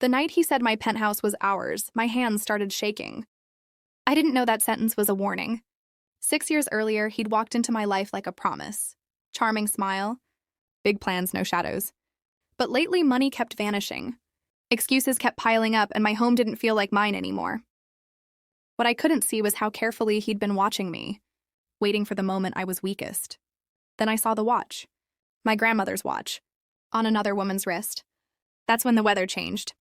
The night he said my penthouse was ours, my hands started shaking. I didn't know that sentence was a warning. 6 years earlier, he'd walked into my life like a promise. Charming smile. Big plans, no shadows. But lately, money kept vanishing. Excuses kept piling up, and my home didn't feel like mine anymore. What I couldn't see was how carefully he'd been watching me, waiting for the moment I was weakest. Then I saw the watch. My grandmother's watch. On another woman's wrist. That's when the weather changed.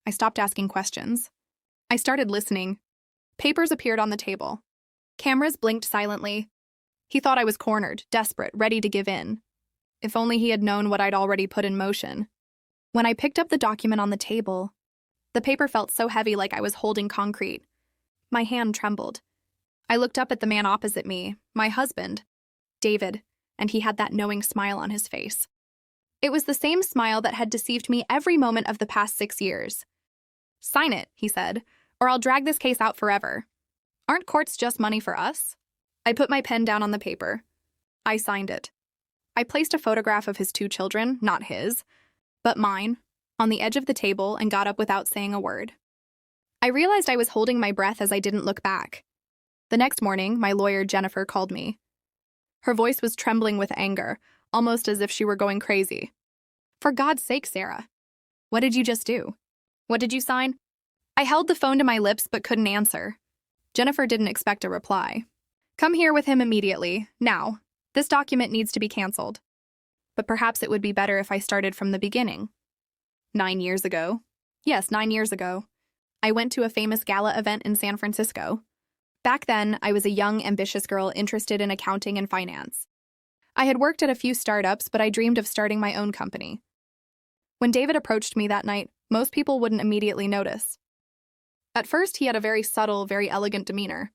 I stopped asking questions. I started listening. Papers appeared on the table. Cameras blinked silently. He thought I was cornered, desperate, ready to give in. If only he had known what I'd already put in motion. When I picked up the document on the table, the paper felt so heavy like I was holding concrete. My hand trembled. I looked up at the man opposite me, my husband, David, and he had that knowing smile on his face. It was the same smile that had deceived me every moment of the past 6 years. "Sign it," he said, "or I'll drag this case out forever. Aren't courts just money for us?" I put my pen down on the paper. I signed it. I placed a photograph of his 2 children, not his, but mine, on the edge of the table and got up without saying a word. I realized I was holding my breath as I didn't look back. The next morning, my lawyer, Jennifer, called me. Her voice was trembling with anger, almost as if she were going crazy. "For God's sake, Sarah. What did you just do? What did you sign?" I held the phone to my lips but couldn't answer. Jennifer didn't expect a reply. "Come here with him immediately, now. This document needs to be canceled." But perhaps it would be better if I started from the beginning. 9 years ago. Yes, 9 years ago. I went to a famous gala event in San Francisco. Back then, I was a young, ambitious girl interested in accounting and finance. I had worked at a few startups, but I dreamed of starting my own company. When David approached me that night, most people wouldn't immediately notice. At first, he had a very subtle, very elegant demeanor.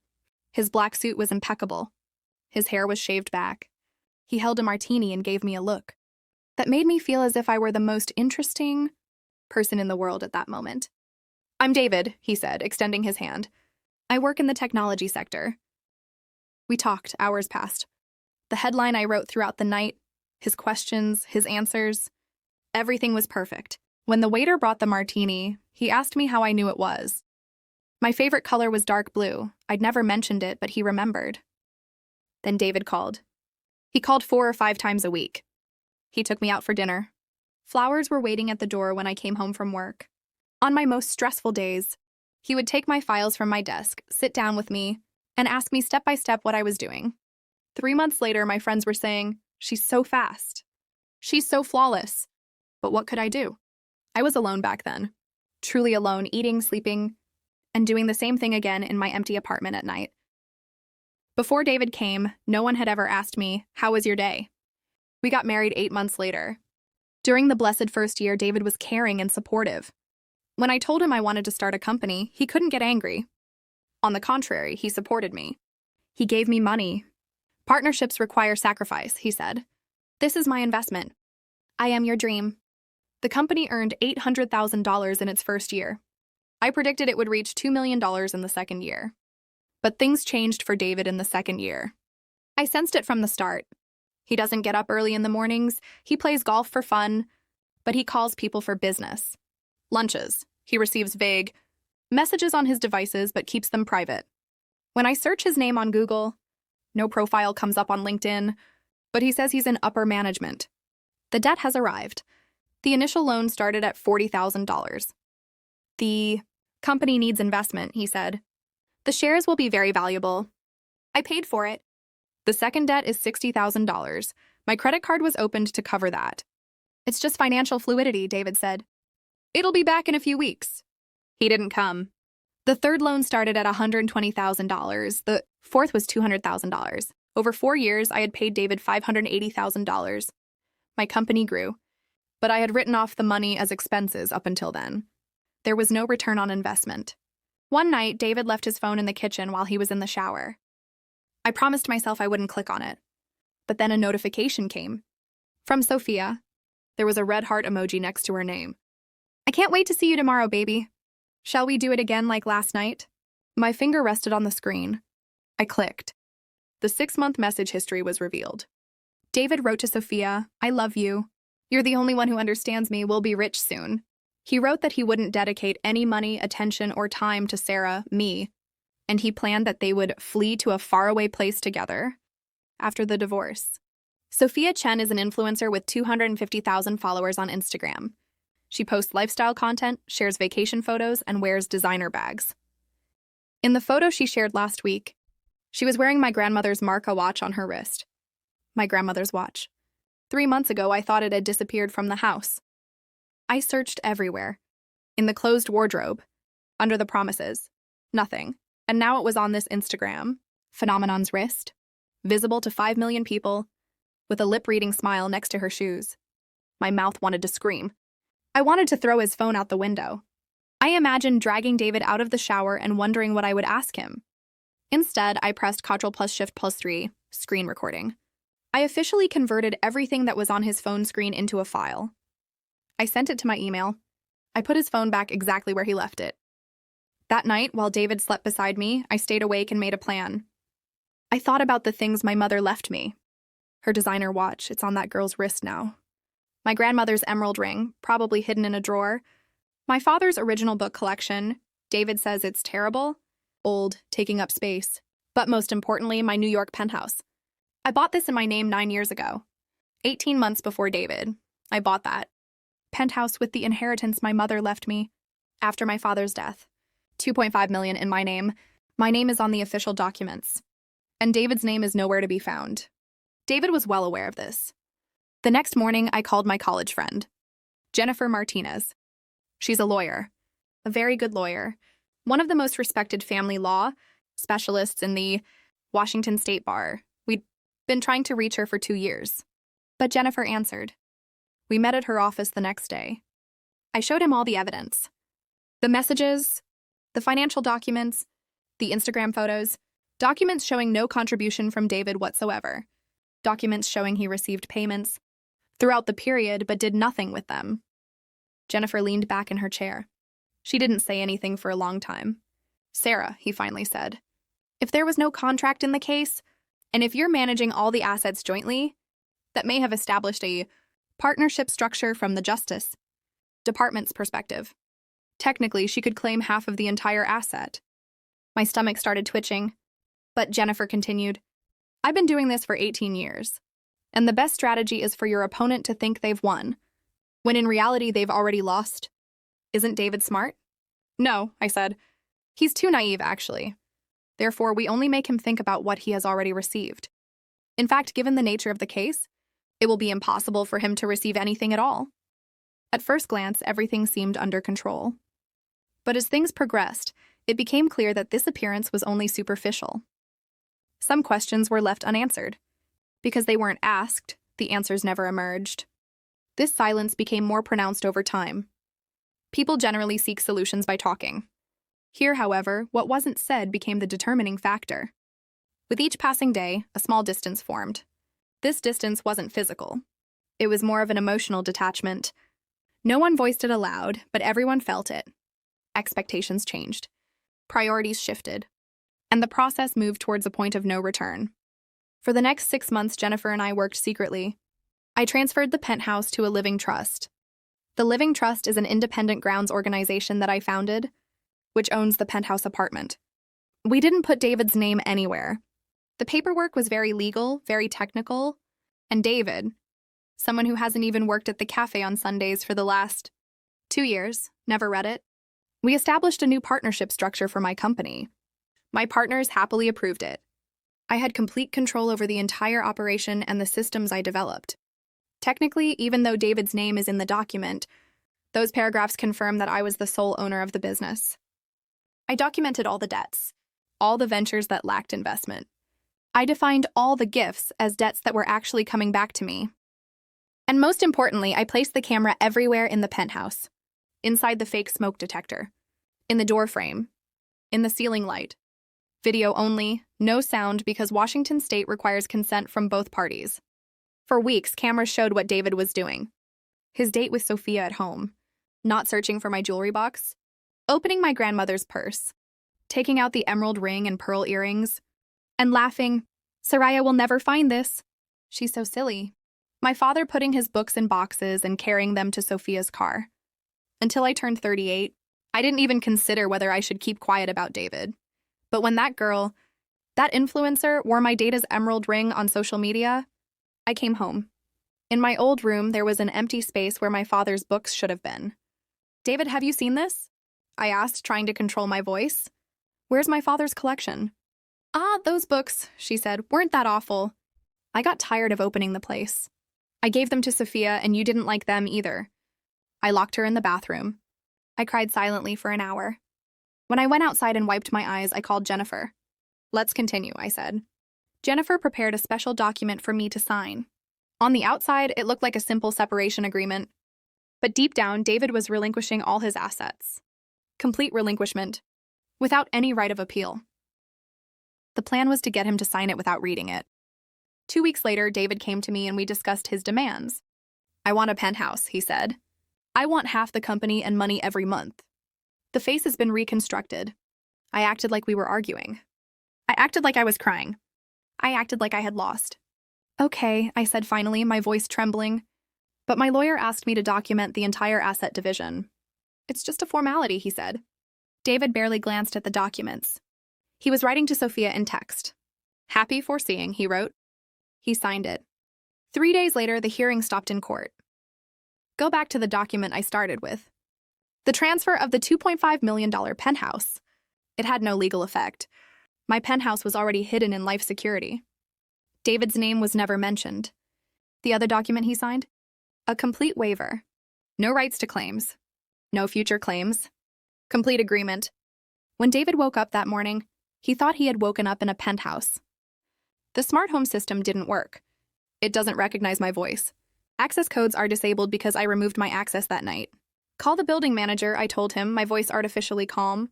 His black suit was impeccable. His hair was shaved back. He held a martini and gave me a look that made me feel as if I were the most interesting person in the world at that moment. "I'm David," he said, extending his hand. "I work in the technology sector." We talked, hours passed. The headline I wrote throughout the night, his questions, his answers, everything was perfect. When the waiter brought the martini, he asked me how I knew it was. My favorite color was dark blue. I'd never mentioned it, but he remembered. Then David called. He called 4 or 5 times a week. He took me out for dinner. Flowers were waiting at the door when I came home from work. On my most stressful days, he would take my files from my desk, sit down with me, and ask me step by step what I was doing. 3 months later, my friends were saying, "She's so fast. She's so flawless." But what could I do? I was alone back then. Truly alone, eating, sleeping, and doing the same thing again in my empty apartment at night. Before David came, no one had ever asked me, "How was your day?" We got married 8 months later. During the blessed first year, David was caring and supportive. When I told him I wanted to start a company, he couldn't get angry. On the contrary, he supported me. He gave me money. "Partnerships require sacrifice," he said. "This is my investment. I am your dream." The company earned $800,000 in its first year. I predicted it would reach $2 million in the second year. But things changed for David in the second year. I sensed it from the start. He doesn't get up early in the mornings, he plays golf for fun, but he calls people for business. Lunches. He receives vague messages on his devices but keeps them private. When I search his name on Google, no profile comes up on LinkedIn, but he says he's in upper management. The debt has arrived. The initial loan started at $40,000. "The company needs investment," he said. "The shares will be very valuable." I paid for it. The second debt is $60,000. My credit card was opened to cover that. "It's just financial fluidity," David said. "It'll be back in a few weeks." He didn't come. The third loan started at $120,000. The fourth was $200,000. Over 4 years, I had paid David $580,000. My company grew, but I had written off the money as expenses up until then. There was no return on investment. One night, David left his phone in the kitchen while he was in the shower. I promised myself I wouldn't click on it. But then a notification came. From Sophia. There was a red heart emoji next to her name. "I can't wait to see you tomorrow, baby. Shall we do it again like last night?" My finger rested on the screen. I clicked. The 6-month message history was revealed. David wrote to Sophia, "I love you. You're the only one who understands me. We'll be rich soon." He wrote that he wouldn't dedicate any money, attention, or time to Sarah, me, and he planned that they would flee to a faraway place together after the divorce. Sophia Chen is an influencer with 250,000 followers on Instagram. She posts lifestyle content, shares vacation photos, and wears designer bags. In the photo she shared last week, she was wearing my grandmother's Marca watch on her wrist. My grandmother's watch. 3 months ago, I thought it had disappeared from the house. I searched everywhere. In the closed wardrobe. Under the promises. Nothing. And now it was on this Instagram. Phenomenon's wrist. Visible to 5 million people. With a lip-reading smile next to her shoes. My mouth wanted to scream. I wanted to throw his phone out the window. I imagined dragging David out of the shower and wondering what I would ask him. Instead, I pressed Ctrl+Shift+3, screen recording. I officially converted everything that was on his phone screen into a file. I sent it to my email. I put his phone back exactly where he left it. That night, while David slept beside me, I stayed awake and made a plan. I thought about the things my mother left me. Her designer watch, it's on that girl's wrist now. My grandmother's emerald ring, probably hidden in a drawer. My father's original book collection. David says it's terrible. Old, taking up space. But most importantly, my New York penthouse. I bought this in my name 9 years ago. 18 months before David. I bought that. Penthouse with the inheritance my mother left me after my father's death. 2.5 million in my name. My name is on the official documents. And David's name is nowhere to be found. David was well aware of this. The next morning, I called my college friend, Jennifer Martinez. She's a lawyer, a very good lawyer, one of the most respected family law specialists in the Washington State Bar. We'd been trying to reach her for 2 years. But Jennifer answered. We met at her office the next day. I showed him all the evidence. The messages, the financial documents, the Instagram photos, documents showing no contribution from David whatsoever, documents showing he received payments throughout the period but did nothing with them. Jennifer leaned back in her chair. She didn't say anything for a long time. Sarah, he finally said, if there was no contract in the case, and if you're managing all the assets jointly, that may have established a partnership structure from the Justice Department's perspective. Technically, she could claim half of the entire asset. My stomach started twitching, but Jennifer continued, I've been doing this for 18 years, and the best strategy is for your opponent to think they've won, when in reality they've already lost. Isn't David smart? No, I said. He's too naive, actually. Therefore, we only make him think about what he has already received. In fact, given the nature of the case, it will be impossible for him to receive anything at all. At first glance, everything seemed under control. But as things progressed, it became clear that this appearance was only superficial. Some questions were left unanswered. Because they weren't asked, the answers never emerged. This silence became more pronounced over time. People generally seek solutions by talking. Here, however, what wasn't said became the determining factor. With each passing day, a small distance formed. This distance wasn't physical. It was more of an emotional detachment. No one voiced it aloud, but everyone felt it. Expectations changed. Priorities shifted. And the process moved towards a point of no return. For the next 6 months, Jennifer and I worked secretly. I transferred the penthouse to a living trust. The Living Trust is an independent grounds organization that I founded, which owns the penthouse apartment. We didn't put David's name anywhere. The paperwork was very legal, very technical, and David, someone who hasn't even worked at the cafe on Sundays for the last 2 years, never read it. We established a new partnership structure for my company. My partners happily approved it. I had complete control over the entire operation and the systems I developed. Technically, even though David's name is in the document, those paragraphs confirm that I was the sole owner of the business. I documented all the debts, all the ventures that lacked investment. I defined all the gifts as debts that were actually coming back to me. And most importantly, I placed the camera everywhere in the penthouse. Inside the fake smoke detector. In the door frame. In the ceiling light. Video only, no sound because Washington State requires consent from both parties. For weeks, cameras showed what David was doing. His date with Sophia at home. Not searching for my jewelry box. Opening my grandmother's purse. Taking out the emerald ring and pearl earrings. And laughing, Soraya will never find this. She's so silly. My father putting his books in boxes and carrying them to Sophia's car. Until I turned 38, I didn't even consider whether I should keep quiet about David. But when that girl, that influencer, wore my data's emerald ring on social media, I came home. In my old room, there was an empty space where my father's books should have been. "David, have you seen this?" I asked, trying to control my voice. "Where's my father's collection?" "Ah, those books," she said, "weren't that awful." I got tired of opening the place. "I gave them to Sophia, and you didn't like them either." I locked her in the bathroom. I cried silently for an hour. When I went outside and wiped my eyes, I called Jennifer. "Let's continue," I said. Jennifer prepared a special document for me to sign. On the outside, it looked like a simple separation agreement. But deep down, David was relinquishing all his assets. Complete relinquishment, without any right of appeal. The plan was to get him to sign it without reading it. 2 weeks later, David came to me and we discussed his demands. "I want a penthouse," he said. "I want half the company and money every month." The face has been reconstructed. I acted like we were arguing. I acted like I was crying. I acted like I had lost. "Okay," I said finally, my voice trembling. "But my lawyer asked me to document the entire asset division." "It's just a formality," he said. David barely glanced at the documents. He was writing to Sophia in text. "Happy foreseeing," he wrote. He signed it. 3 days later, the hearing stopped in court. Go back to the document I started with. The transfer of the $2.5 million penthouse. It had no legal effect. My penthouse was already hidden in life security. David's name was never mentioned. The other document he signed? A complete waiver. No rights to claims. No future claims. Complete agreement. When David woke up that morning, he thought he had woken up in a penthouse. The smart home system didn't work. It doesn't recognize my voice. Access codes are disabled because I removed my access that night. "Call the building manager," I told him, my voice artificially calm.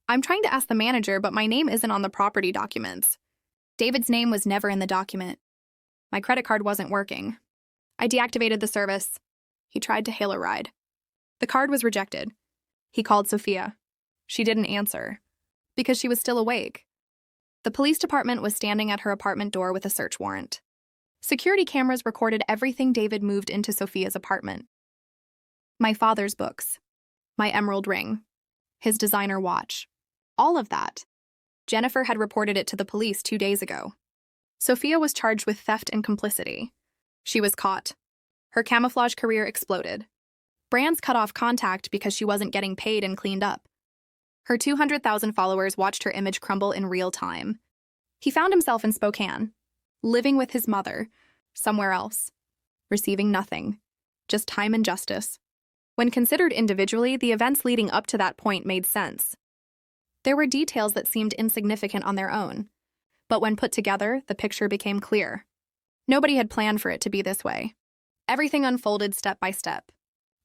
"I'm trying to ask the manager, but my name isn't on the property documents." David's name was never in the document. My credit card wasn't working. I deactivated the service. He tried to hail a ride. The card was rejected. He called Sophia. She didn't answer, because she was still awake. The police department was standing at her apartment door with a search warrant. Security cameras recorded everything David moved into Sophia's apartment. My father's books, my emerald ring, his designer watch, all of that. Jennifer had reported it to the police 2 days ago. Sophia was charged with theft and complicity. She was caught. Her camouflage career exploded. Brands cut off contact because she wasn't getting paid and cleaned up. Her 200,000 followers watched her image crumble in real time. He found himself in Spokane, living with his mother, somewhere else, receiving nothing, just time and justice. When considered individually, the events leading up to that point made sense. There were details that seemed insignificant on their own, but when put together, the picture became clear. Nobody had planned for it to be this way. Everything unfolded step by step.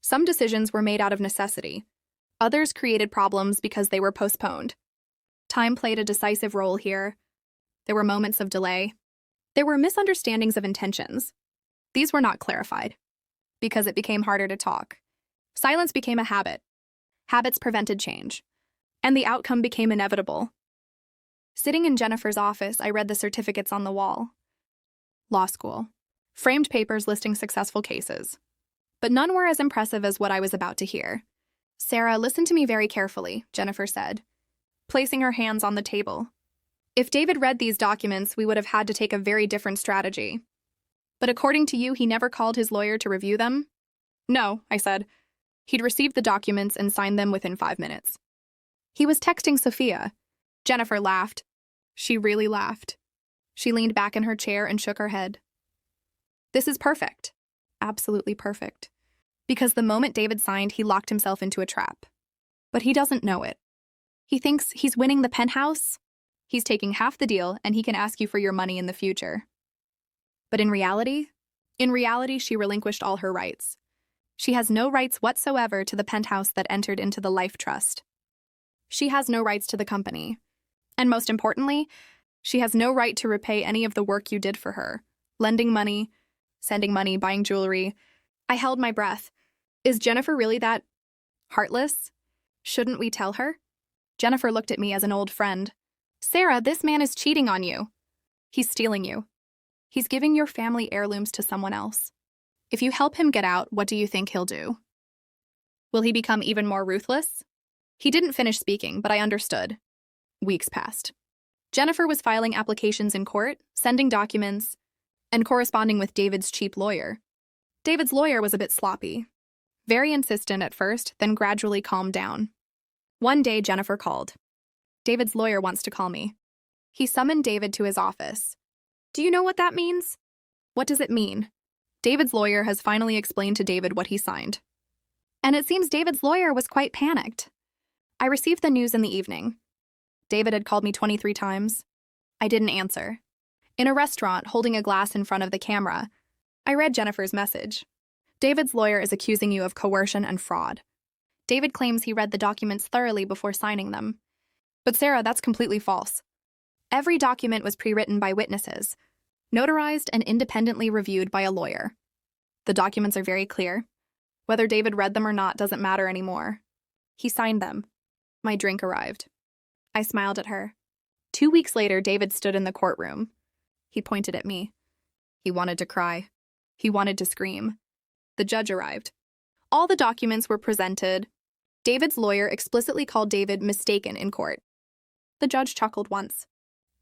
Some decisions were made out of necessity. Others created problems because they were postponed. Time played a decisive role here. There were moments of delay. There were misunderstandings of intentions. These were not clarified, because it became harder to talk. Silence became a habit. Habits prevented change. And the outcome became inevitable. Sitting in Jennifer's office, I read the certificates on the wall. Law school. Framed papers listing successful cases. But none were as impressive as what I was about to hear. "Sarah, listen to me very carefully," Jennifer said, placing her hands on the table. "If David read these documents, we would have had to take a very different strategy. But according to you, he never called his lawyer to review them?" "No," I said. "He'd received the documents and signed them within 5 minutes. He was texting Sophia." Jennifer laughed. She really laughed. She leaned back in her chair and shook her head. "This is perfect. Absolutely perfect. Because the moment David signed, he locked himself into a trap. But he doesn't know it. He thinks he's winning the penthouse. He's taking half the deal, and he can ask you for your money in the future. But in reality, she relinquished all her rights. She has no rights whatsoever to the penthouse that entered into the life trust. She has no rights to the company. And most importantly, she has no right to repay any of the work you did for her. Lending money, sending money, buying jewelry. I held my breath. Is Jennifer really that heartless? Shouldn't we tell her? Jennifer looked at me as an old friend. "Sarah, this man is cheating on you. He's stealing you. He's giving your family heirlooms to someone else. If you help him get out, what do you think he'll do?" Will he become even more ruthless? He didn't finish speaking, but I understood. Weeks passed. Jennifer was filing applications in court, sending documents, and corresponding with David's cheap lawyer. David's lawyer was a bit sloppy. Very insistent at first, then gradually calmed down. One day, Jennifer called. David's lawyer wants to call me. He summoned David to his office. Do you know what that means? What does it mean? David's lawyer has finally explained to David what he signed. And it seems David's lawyer was quite panicked. I received the news in the evening. David had called me 23 times. I didn't answer. In a restaurant, holding a glass in front of the camera, I read Jennifer's message. David's lawyer is accusing you of coercion and fraud. David claims he read the documents thoroughly before signing them. But Sarah, that's completely false. Every document was pre-written by witnesses, notarized and independently reviewed by a lawyer. The documents are very clear. Whether David read them or not doesn't matter anymore. He signed them. My drink arrived. I smiled at her. 2 weeks later, David stood in the courtroom. He pointed at me. He wanted to cry. He wanted to scream. The judge arrived. All the documents were presented. David's lawyer explicitly called David mistaken in court. The judge chuckled once.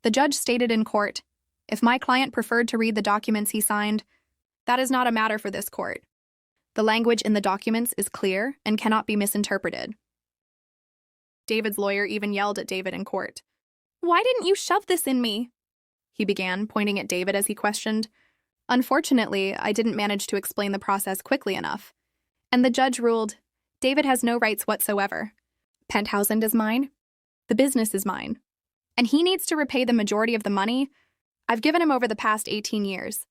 The judge stated in court, if my client preferred to read the documents he signed, that is not a matter for this court. The language in the documents is clear and cannot be misinterpreted. David's lawyer even yelled at David in court. Why didn't you shove this in me? He began, pointing at David as he questioned. Unfortunately, I didn't manage to explain the process quickly enough. And the judge ruled, David has no rights whatsoever. Penthouse is mine. The business is mine. And he needs to repay the majority of the money I've given him over the past 18 years.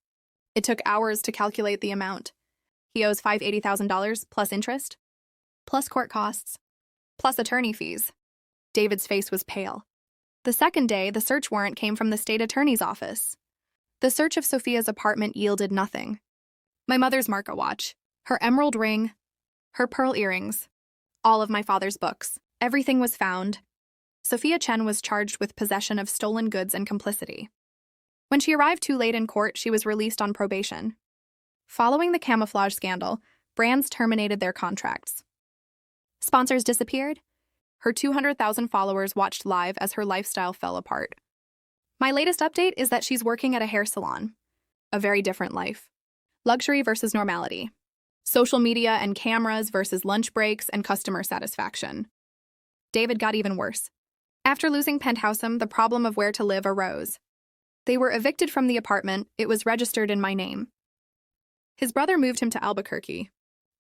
It took hours to calculate the amount. He owes $580,000 plus interest, plus court costs, plus attorney fees. David's face was pale. The second day, the search warrant came from the state attorney's office. The search of Sophia's apartment yielded nothing. My mother's Marca watch, her emerald ring, her pearl earrings, all of my father's books. Everything was found. Sophia Chen was charged with possession of stolen goods and complicity. When she arrived too late in court, she was released on probation. Following the camouflage scandal, brands terminated their contracts. Sponsors disappeared. Her 200,000 followers watched live as her lifestyle fell apart. My latest update is that she's working at a hair salon. A very different life. Luxury versus normality. Social media and cameras versus lunch breaks and customer satisfaction. David got even worse. After losing Penthouse, the problem of where to live arose. They were evicted from the apartment. It was registered in my name. His brother moved him to Albuquerque.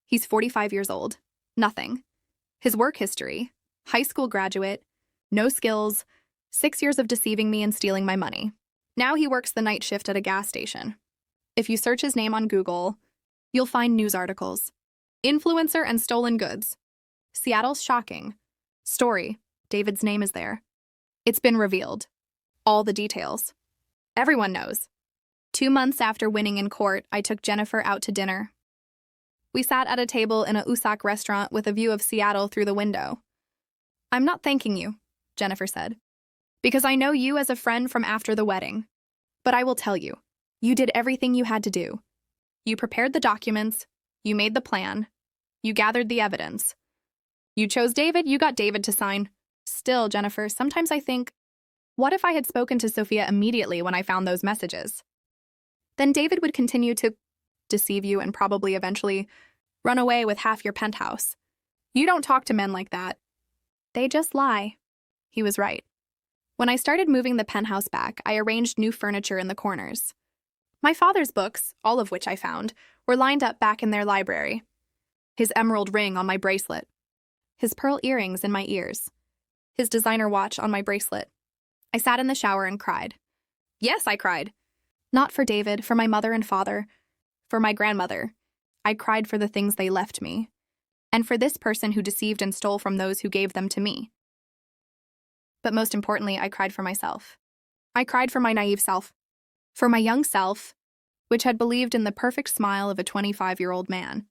He's 45 years old. Nothing. His work history: high school graduate, no skills, 6 years of deceiving me and stealing my money. Now he works the night shift at a gas station. If you search his name on Google, you'll find news articles. Influencer and stolen goods. Seattle's shocking. Story. David's name is there. It's been revealed. All the details. Everyone knows. 2 months after winning in court, I took Jennifer out to dinner. We sat at a table in a Usak restaurant with a view of Seattle through the window. I'm not thanking you, Jennifer said, because I know you as a friend from after the wedding. But I will tell you, you did everything you had to do. You prepared the documents, you made the plan, you gathered the evidence. You chose David, you got David to sign. Still, Jennifer, sometimes I think, what if I had spoken to Sophia immediately when I found those messages? Then David would continue to deceive you and probably eventually run away with half your penthouse. You don't talk to men like that. They just lie. He was right. When I started moving the penthouse back, I arranged new furniture in the corners. My father's books, all of which I found, were lined up back in their library. His emerald ring on my bracelet. His pearl earrings in my ears. His designer watch on my bracelet. I sat in the shower and cried. Yes, I cried. Not for David, for my mother and father, for my grandmother. I cried for the things they left me, and for this person who deceived and stole from those who gave them to me. But most importantly, I cried for myself. I cried for my naive self, for my young self, which had believed in the perfect smile of a 25-year-old man.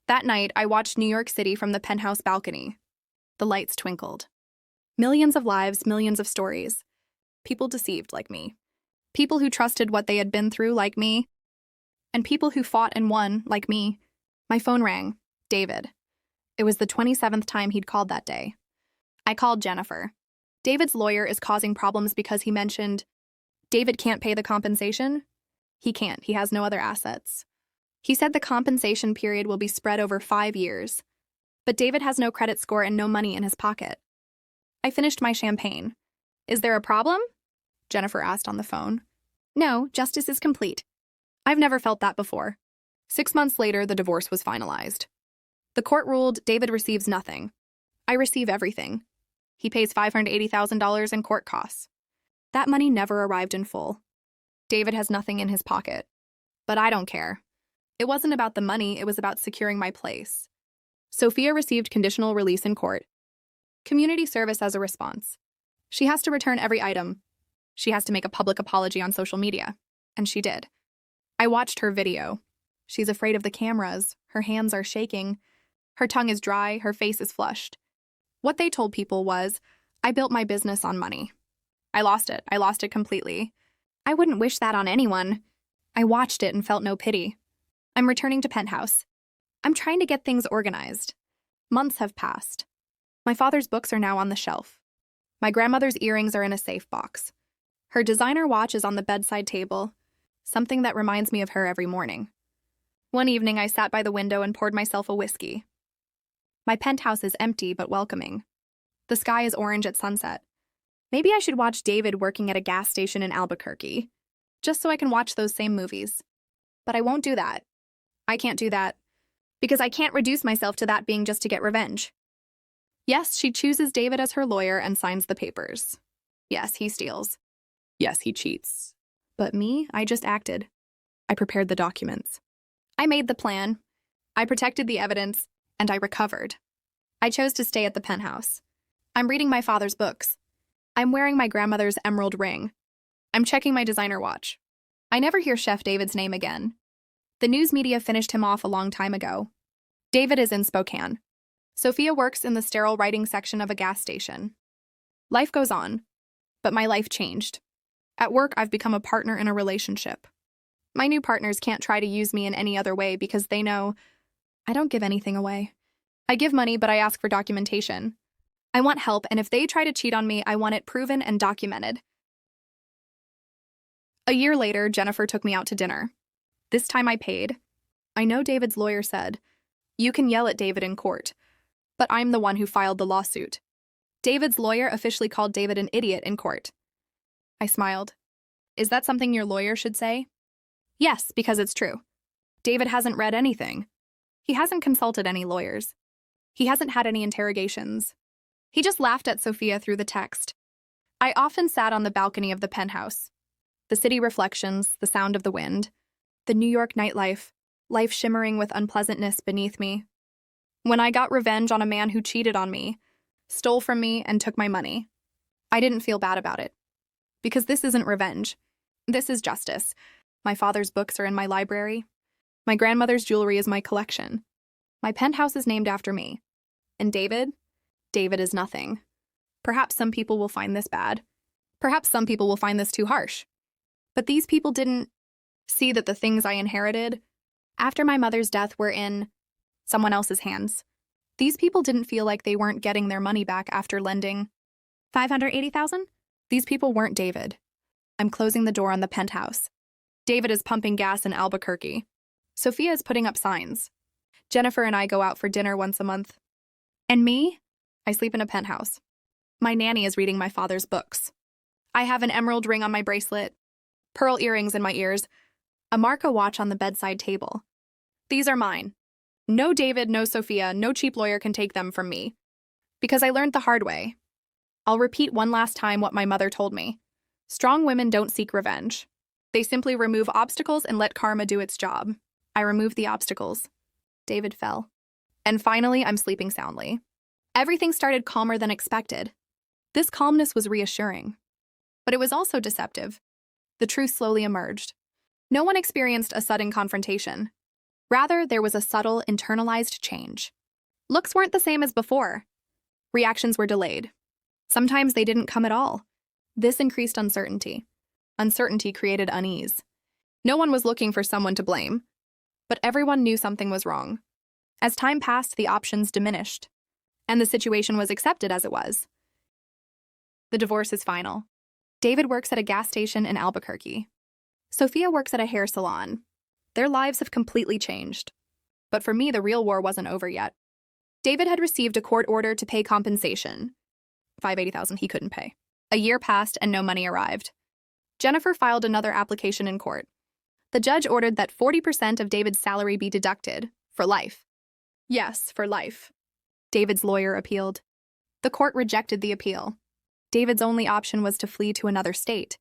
That night, I watched New York City from the penthouse balcony. The lights twinkled. Millions of lives, millions of stories. People deceived like me. People who trusted what they had been through like me. And people who fought and won like me. My phone rang. David. It was the 27th time he'd called that day. I called Jennifer. David's lawyer is causing problems because he mentioned David can't pay the compensation. He can't. He has no other assets. He said the compensation period will be spread over 5 years. But David has no credit score and no money in his pocket. I finished my champagne. Is there a problem? Jennifer asked on the phone. No, justice is complete. I've never felt that before. 6 months later, the divorce was finalized. The court ruled David receives nothing. I receive everything. He pays $580,000 in court costs. That money never arrived in full. David has nothing in his pocket. But I don't care. It wasn't about the money, it was about securing my place. Sophia received conditional release in court. Community service as a response. She has to return every item. She has to make a public apology on social media. And she did. I watched her video. She's afraid of the cameras. Her hands are shaking. Her tongue is dry. Her face is flushed. What they told people was, I built my business on money. I lost it. I lost it completely. I wouldn't wish that on anyone. I watched it and felt no pity. I'm returning to Penthouse. I'm trying to get things organized. Months have passed. My father's books are now on the shelf. My grandmother's earrings are in a safe box. Her designer watch is on the bedside table, something that reminds me of her every morning. One evening, I sat by the window and poured myself a whiskey. My penthouse is empty but welcoming. The sky is orange at sunset. Maybe I should watch David working at a gas station in Albuquerque, just so I can watch those same movies. But I won't do that. I can't do that, because I can't reduce myself to that being just to get revenge. Yes, she chooses David as her lawyer and signs the papers. Yes, he steals. Yes, he cheats. But me, I just acted. I prepared the documents. I made the plan. I protected the evidence, and I recovered. I chose to stay at the penthouse. I'm reading my father's books. I'm wearing my grandmother's emerald ring. I'm checking my designer watch. I never hear Chef David's name again. The news media finished him off a long time ago. David is in Spokane. Sophia works in the sterile writing section of a gas station. Life goes on, but my life changed. At work, I've become a partner in a relationship. My new partners can't try to use me in any other way because they know I don't give anything away. I give money, but I ask for documentation. I want help, and if they try to cheat on me, I want it proven and documented. A year later, Jennifer took me out to dinner. This time I paid. I know David's lawyer said, you can yell at David in court, but I'm the one who filed the lawsuit. David's lawyer officially called David an idiot in court. I smiled. Is that something your lawyer should say? Yes, because it's true. David hasn't read anything. He hasn't consulted any lawyers. He hasn't had any interrogations. He just laughed at Sophia through the text. I often sat on the balcony of the penthouse. The city reflections, the sound of the wind, the New York nightlife, life shimmering with unpleasantness beneath me. When I got revenge on a man who cheated on me, stole from me, and took my money, I didn't feel bad about it. Because this isn't revenge. This is justice. My father's books are in my library. My grandmother's jewelry is my collection. My penthouse is named after me. And David is nothing. Perhaps some people will find this bad. Perhaps some people will find this too harsh. But these people didn't see that the things I inherited after my mother's death were in someone else's hands. These people didn't feel like they weren't getting their money back after lending $580,000. These people weren't David. I'm closing the door on the penthouse. David is pumping gas in Albuquerque. Sophia is putting up signs. Jennifer and I go out for dinner once a month. And me? I sleep in a penthouse. My nanny is reading my father's books. I have an emerald ring on my bracelet, pearl earrings in my ears, a Marca watch on the bedside table. These are mine. No David, no Sophia, no cheap lawyer can take them from me. Because I learned the hard way. I'll repeat one last time what my mother told me. Strong women don't seek revenge. They simply remove obstacles and let karma do its job. I removed the obstacles. David fell. And finally, I'm sleeping soundly. Everything started calmer than expected. This calmness was reassuring. But it was also deceptive. The truth slowly emerged. No one experienced a sudden confrontation. Rather, there was a subtle, internalized change. Looks weren't the same as before. Reactions were delayed. Sometimes they didn't come at all. This increased uncertainty. Uncertainty created unease. No one was looking for someone to blame, but everyone knew something was wrong. As time passed, the options diminished, and the situation was accepted as it was. The divorce is final. David works at a gas station in Albuquerque. Sophia works at a hair salon. Their lives have completely changed. But for me, the real war wasn't over yet. David had received a court order to pay compensation. $580,000 he couldn't pay. A year passed and no money arrived. Jennifer filed another application in court. The judge ordered that 40% of David's salary be deducted, for life. Yes, for life. David's lawyer appealed. The court rejected the appeal. David's only option was to flee to another state.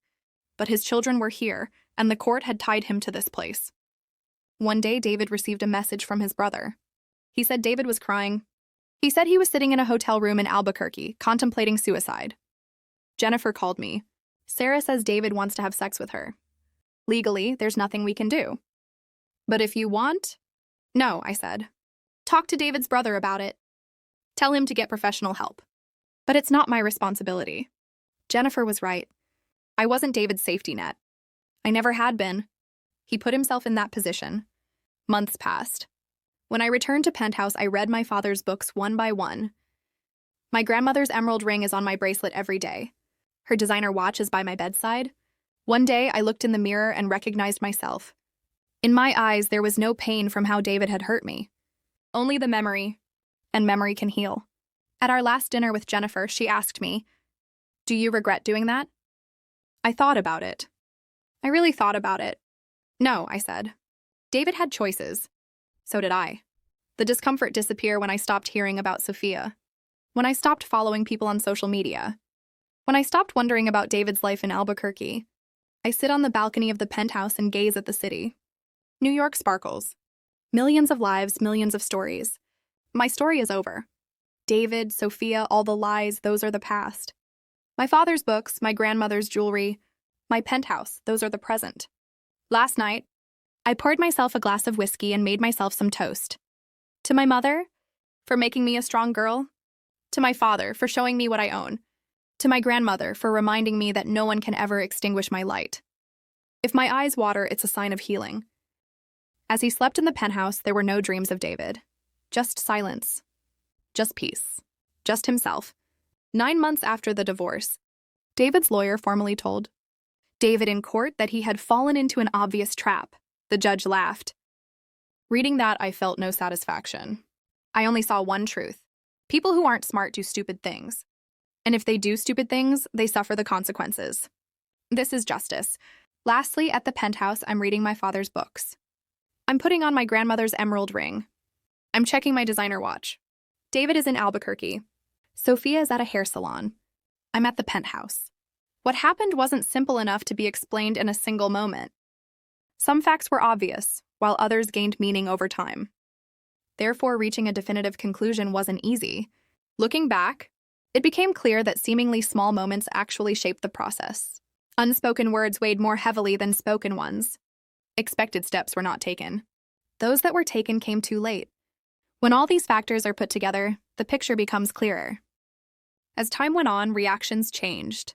But his children were here, and the court had tied him to this place. One day, David received a message from his brother. He said David was crying. He said he was sitting in a hotel room in Albuquerque, contemplating suicide. Jennifer called me. Sarah says David wants to have sex with her. Legally, there's nothing we can do. But if you want? No, I said. Talk to David's brother about it. Tell him to get professional help. But it's not my responsibility. Jennifer was right. I wasn't David's safety net. I never had been. He put himself in that position. Months passed. When I returned to Penthouse, I read my father's books one by one. My grandmother's emerald ring is on my bracelet every day. Her designer watch is by my bedside. One day, I looked in the mirror and recognized myself. In my eyes, there was no pain from how David had hurt me. Only the memory, and memory can heal. At our last dinner with Jennifer, she asked me, "Do you regret doing that?" I thought about it. I really thought about it. No, I said. David had choices. So did I. The discomfort disappeared when I stopped hearing about Sophia. When I stopped following people on social media. When I stopped wondering about David's life in Albuquerque. I sit on the balcony of the Penthouse and gaze at the city. New York sparkles. Millions of lives, millions of stories. My story is over. David, Sophia, all the lies, those are the past. My father's books, my grandmother's jewelry, my penthouse, those are the present. Last night, I poured myself a glass of whiskey and made myself some toast. To my mother, for making me a strong girl. To my father, for showing me what I own. To my grandmother, for reminding me that no one can ever extinguish my light. If my eyes water, it's a sign of healing. As he slept in the penthouse, there were no dreams of David. Just silence. Just peace. Just himself. 9 months after the divorce, David's lawyer formally told David in court that he had fallen into an obvious trap. The judge laughed. Reading that, I felt no satisfaction. I only saw one truth. People who aren't smart do stupid things. And if they do stupid things, they suffer the consequences. This is justice. Lastly, at the Penthouse, I'm reading my father's books. I'm putting on my grandmother's emerald ring. I'm checking my designer watch. David is in Albuquerque. Sophia is at a hair salon. I'm at the Penthouse. What happened wasn't simple enough to be explained in a single moment. Some facts were obvious, while others gained meaning over time. Therefore, reaching a definitive conclusion wasn't easy. Looking back, it became clear that seemingly small moments actually shaped the process. Unspoken words weighed more heavily than spoken ones. Expected steps were not taken. Those that were taken came too late. When all these factors are put together, the picture becomes clearer. As time went on, reactions changed.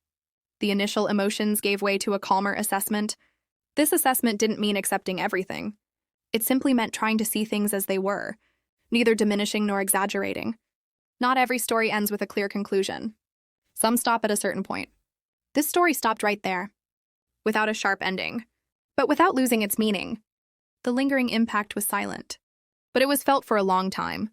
The initial emotions gave way to a calmer assessment. This assessment didn't mean accepting everything. It simply meant trying to see things as they were, neither diminishing nor exaggerating. Not every story ends with a clear conclusion. Some stop at a certain point. This story stopped right there, without a sharp ending, but without losing its meaning. The lingering impact was silent, but it was felt for a long time.